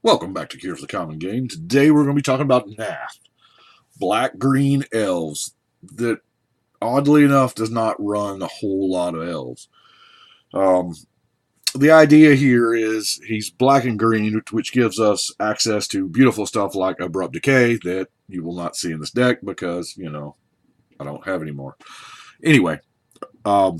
Welcome back to Cure for the Common Game. Today we're going to be talking about Nath, black-green elves that, oddly enough, does not run a whole lot of elves. Um, the idea here is he's black and green, which gives us access to beautiful stuff like Abrupt Decay that you will not see in this deck because, I don't have any more. Anyway, um,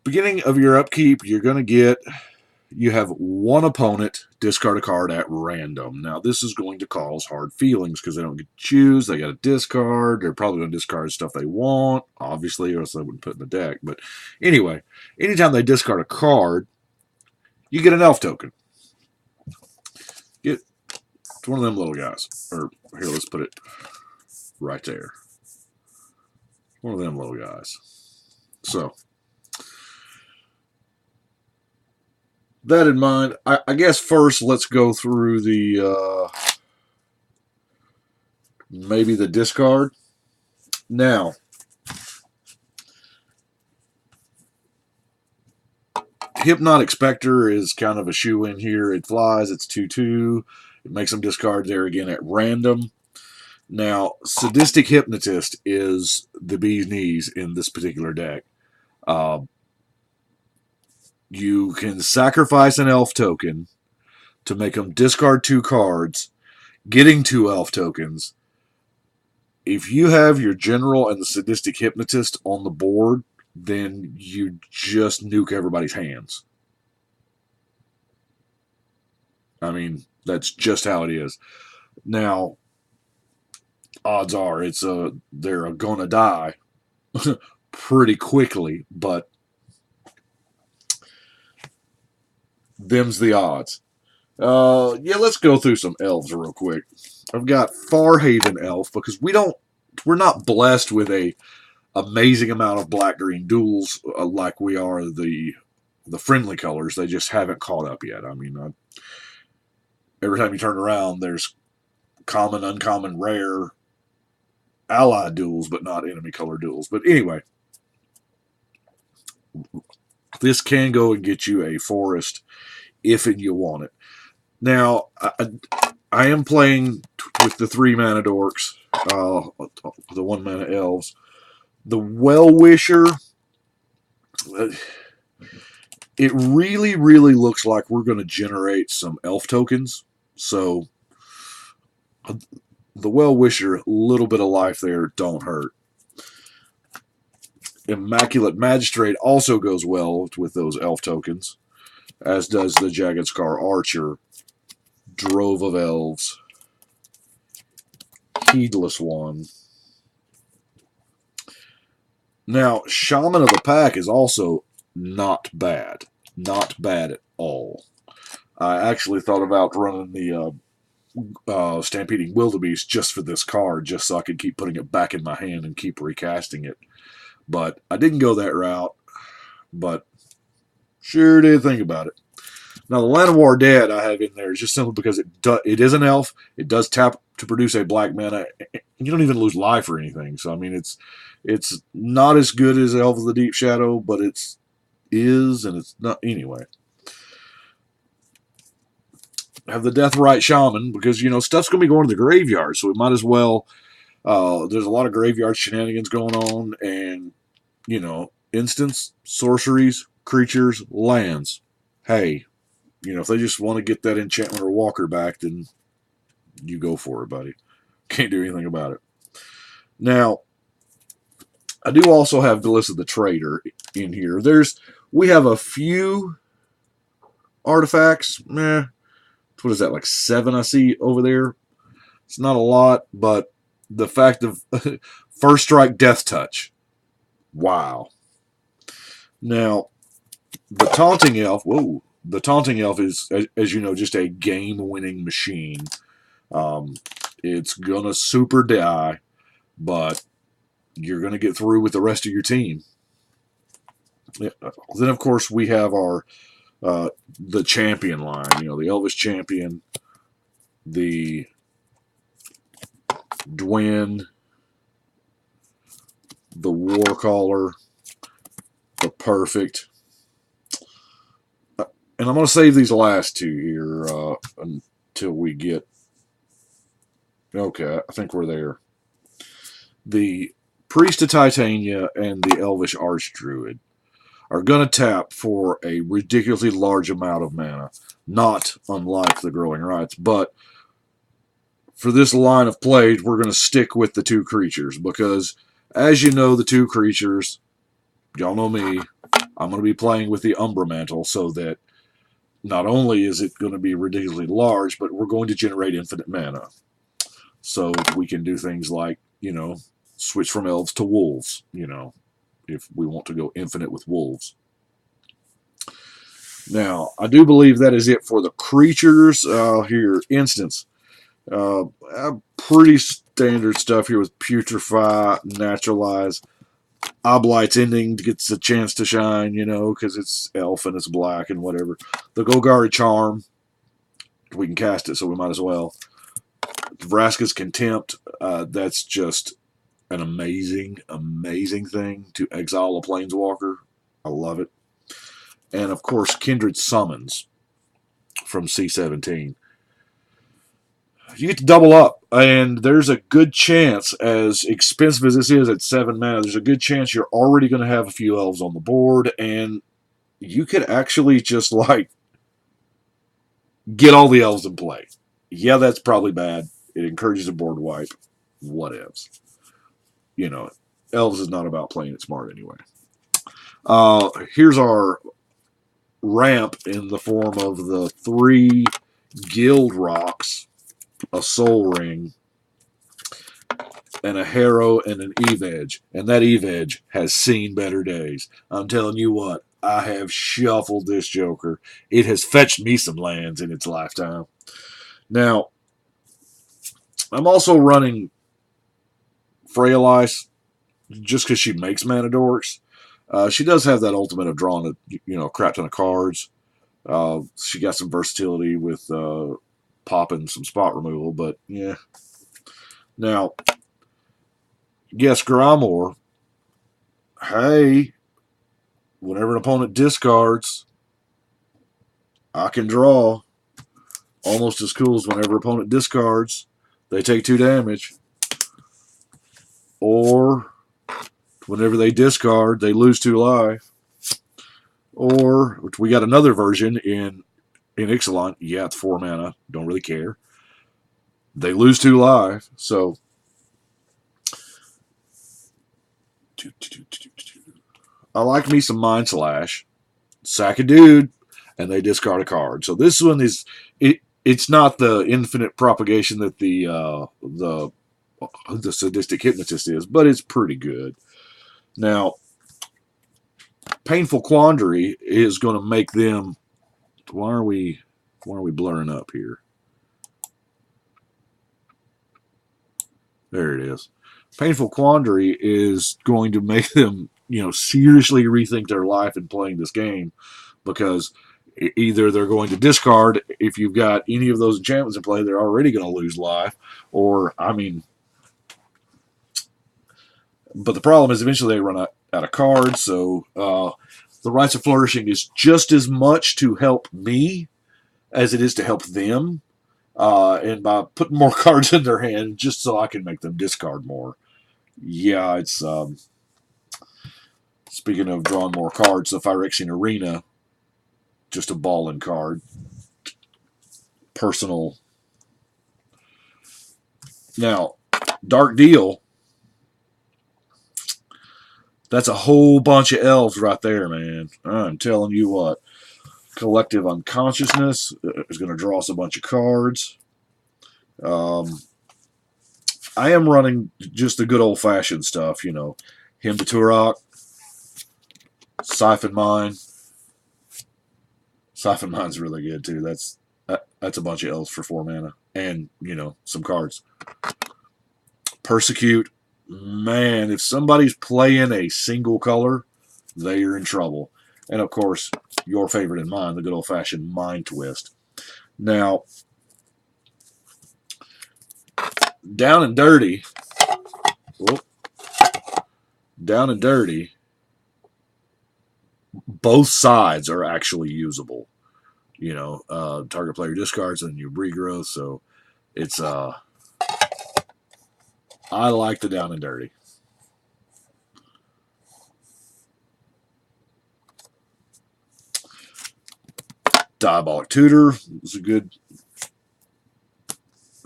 beginning of your upkeep, you have one opponent discard a card at random. Now, this is going to cause hard feelings because they don't get to choose. They got to discard. They're probably going to discard stuff they want, obviously, or else they wouldn't put in the deck. But anyway, anytime they discard a card, you get an elf token. It's one of them little guys. Or here, let's put it right there. One of them little guys. So, that in mind, I guess first let's go through the maybe the discard. Now, Hypnotic Spectre is kind of a shoe-in here. It flies, it's 2/2. It makes them discard there again at random. Now, Sadistic Hypnotist is the bee's knees in this particular deck. You can sacrifice an elf token to make them discard 2 cards, getting 2 elf tokens. If you have your general and the Sadistic Hypnotist on the board, then you just nuke everybody's hands. I mean, that's just how it is. Now, odds are they're gonna die pretty quickly, but them's the odds. Let's go through some elves real quick. I've got Farhaven Elf because we're not blessed with a amazing amount of black-green duels like we are the friendly colors. They just haven't caught up yet. I mean, every time you turn around, there's common, uncommon, rare allied duels, but not enemy color duels. But anyway, this can go and get you a forest if and you want it. Now, I am playing with the 3 mana dorks, the 1 mana elves. The Well-Wisher, it really, really looks like we're going to generate some elf tokens. So, the Well-Wisher, a little bit of life there, don't hurt. Immaculate Magistrate also goes well with those elf tokens, as does the Jagged Scar Archer, Drove of Elves, Heedless One. Now, Shaman of the Pack is also not bad. Not bad at all. I actually thought about running the Stampeding Wildebeest just for this card, just so I could keep putting it back in my hand and keep recasting it. But I didn't go that route, but sure did think about it. Now, the Llanowar Dead I have in there is just simply because it is an elf. It does tap to produce a black mana. You don't even lose life or anything. So, I mean, it's not as good as Elves of the Deep Shadow, but and it's not anyway. I have the Deathrite Shaman because, stuff's going to be going to the graveyard, so we might as well. There's a lot of graveyard shenanigans going on, and, instants, sorceries, creatures, lands. Hey, if they just want to get that enchantment or walker back, then you go for it, buddy. Can't do anything about it. Now, I do also have Glissa the Trader in here. We have a few artifacts. What is that, like 7 I see over there? It's not a lot, but the fact of First Strike Death Touch. Wow. Now, the Taunting Elf, the Taunting Elf is, as you know, just a game-winning machine. It's going to super die, but you're going to get through with the rest of your team. Yeah. Then, of course, we have our the champion line. The Elvish Champion, the Dwyn, the Warcaller, the Perfect. And I'm going to save these last two here until we get... Okay, I think we're there. The Priest of Titania and the Elvish Archdruid are going to tap for a ridiculously large amount of mana, not unlike the Growing Rites. But for this line of play, we're going to stick with the two creatures because, as you know, the two creatures, y'all know me, I'm going to be playing with the Umbra Mantle so that not only is it going to be ridiculously large, but we're going to generate infinite mana. So we can do things like, switch from elves to wolves, if we want to go infinite with wolves. Now, I do believe that is it for the creatures. Here, instance. Pretty standard stuff here with Putrefy, Naturalize. Oblight's Ending gets a chance to shine, because it's elf and it's black and whatever. The Golgari Charm, we can cast it, so we might as well. Vraska's Contempt, that's just an amazing, amazing thing to exile a Planeswalker. I love it. And, of course, Kindred Summons from C17. You get to double up, and there's a good chance, as expensive as this is at 7 mana, there's a good chance you're already going to have a few elves on the board, and you could actually just, get all the elves in play. Yeah, that's probably bad. It encourages a board wipe. Whatevs. Elves is not about playing it smart anyway. Here's our ramp in the form of the 3 Gilt rocks, a Soul Ring, and a Harrow and an Eve Edge. And that Eve Edge has seen better days. I'm telling you what, I have shuffled this Joker. It has fetched me some lands in its lifetime. Now, I'm also running Frail Ice just because she makes mana dorks. She does have that ultimate of drawing a crap ton of cards. She got some versatility with popping some spot removal, but yeah. Now, yes, Gromor. Hey, whenever an opponent discards, I can draw. Almost as cool as whenever an opponent discards, they take 2 damage. Or whenever they discard, they lose 2 life. Or, which we got another version in Ixalan. Yeah, it's 4 mana. Don't really care. They lose 2 life. So, I like me some Mind Slash. Sack a dude, and they discard a card. So this one is... It's not the infinite propagation that the sadistic hypnotist is, but it's pretty good. Now, Painful Quandary is going to make them... Why are we blurring up here? There it is. Painful Quandary is going to make them, seriously rethink their life in playing this game, because either they're going to discard, if you've got any of those enchantments in play, they're already going to lose life, or, but the problem is eventually they run out of cards, so the Rites of Flourishing is just as much to help me as it is to help them, and by putting more cards in their hand, just so I can make them discard more. Yeah, it's, speaking of drawing more cards, the Phyrexian Arena, just a balling card. Personal. Now, Dark Deal. That's a whole bunch of elves right there, man. I'm telling you what. Collective Unconsciousness is going to draw us a bunch of cards. I am running just the good old-fashioned stuff, Hymn to Turok, Siphon Mine. Siphon Mine's really good, too. That's a bunch of elves for 4 mana. And, some cards. Persecute. Man, if somebody's playing a single color, they are in trouble. And, of course, your favorite and mine, the good old-fashioned Mind Twist. Now, Down and Dirty. Down and Dirty. Both sides are actually usable. you know, target player discards and your regrowth. So it's I like the down and dirty. Diabolic Tutor is a good,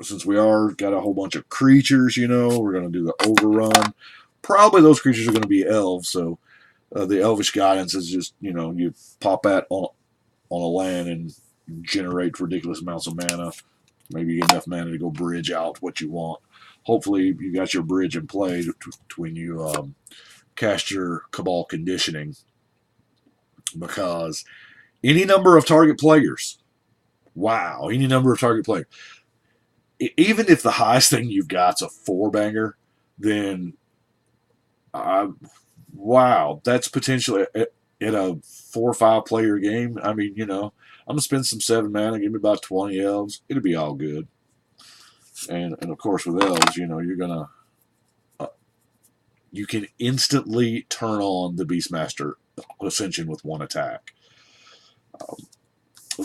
since we are got a whole bunch of creatures, you know, we're going to do the overrun. Probably those creatures are going to be elves, so the Elvish Guidance is just, you know, you pop that on a land and generate ridiculous amounts of mana. Maybe you get enough mana to go bridge out what you want. Hopefully you got your bridge in play when you cast your Cabal Conditioning, because any number of target players, wow, any number of target players, even if the highest thing you've got's a 4-banger, then wow, that's potentially in a 4 or 5 player game. I mean, you know, I'm gonna spend some 7 mana, give me about 20 elves. It'll be all good. And of course with elves, you know, you're gonna you can instantly turn on the Beastmaster Ascension with 1 attack.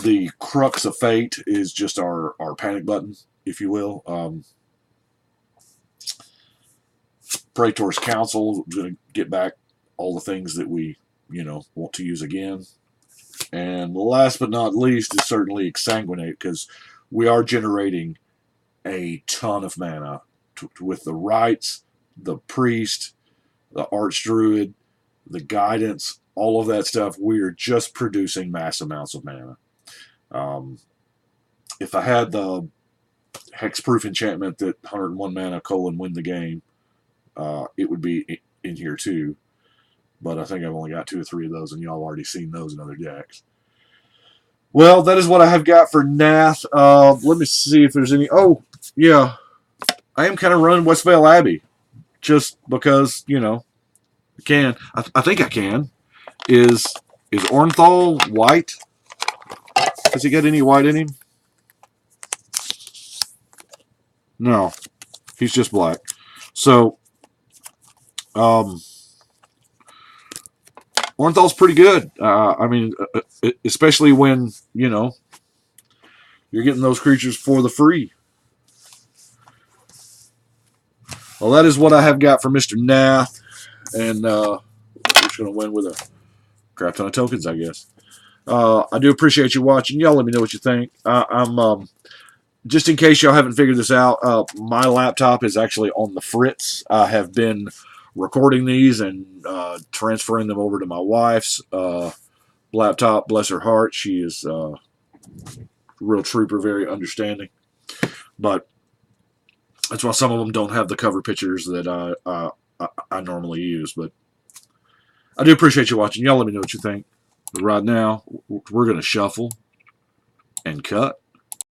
The crux of fate is just our panic button, if you will. Praetor's Council is going to get back all the things that we, you know, want to use again. And last but not least is certainly Exsanguinate, because we are generating a ton of mana with the rites, the priest, the archdruid, the guidance, all of that stuff. We are just producing mass amounts of mana. If I had the hexproof enchantment that 101 mana : win the game, it would be in here too. But I think I've only got 2 or 3 of those, and y'all already seen those in other decks. Well, that is what I have got for Nath. Let me see if there's any. Oh, yeah. I am kind of running Westvale Abbey. Just because, you know, I can. I think I can. Is Ornthal white? Has he got any white in him? No. He's just black. So, Ornthal's pretty good. I mean, especially when, you know, you're getting those creatures for the free. Well, that is what I have got for Mr. Nath. And we're just going to win with a crap ton of tokens, I guess. I do appreciate you watching. Y'all let me know what you think. I'm just in case y'all haven't figured this out, my laptop is actually on the fritz. I have been recording these and transferring them over to my wife's laptop. Bless her heart. She is a real trooper, very understanding. But that's why some of them don't have the cover pictures that I normally use. But I do appreciate you watching. Y'all let me know what you think. But right now, we're going to shuffle and cut.